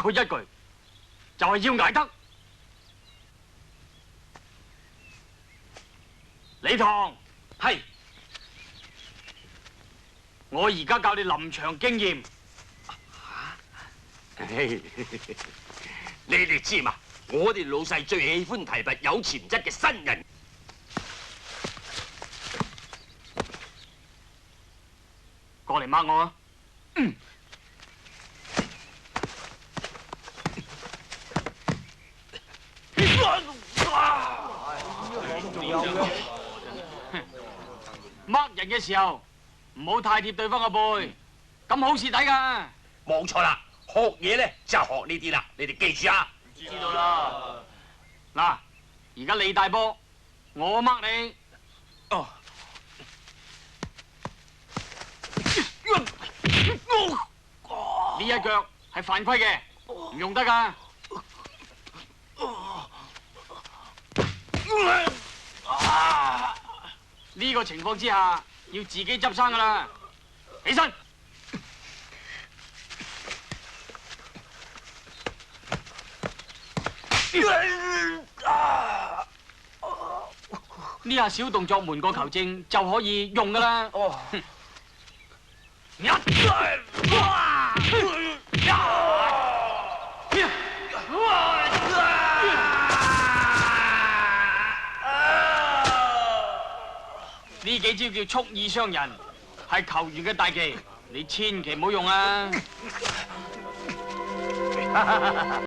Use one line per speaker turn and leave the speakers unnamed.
佢一句，就係要捱得。李唐，
係，
我而家教你臨場經驗。
你哋知嘛？我哋老細最喜歡提拔有潛質嘅新人。
過嚟抹我啊！抹人嘅時候唔好太貼對方個背，咁好蝕底㗎。
冇錯啦，學嘢咧就係學呢啲啦，你哋記住啊！
知道啦。嗱，而家你帶波，我抹你。
哦。
呢一腳係犯規嘅，唔用得㗎。呢個情況之下，要自己執生㗎啦。起身。呢下小動作瞞過球證就可以用㗎啦。哦。呢幾招叫蓄意傷人，係球員嘅大忌，你千祈唔好用啊！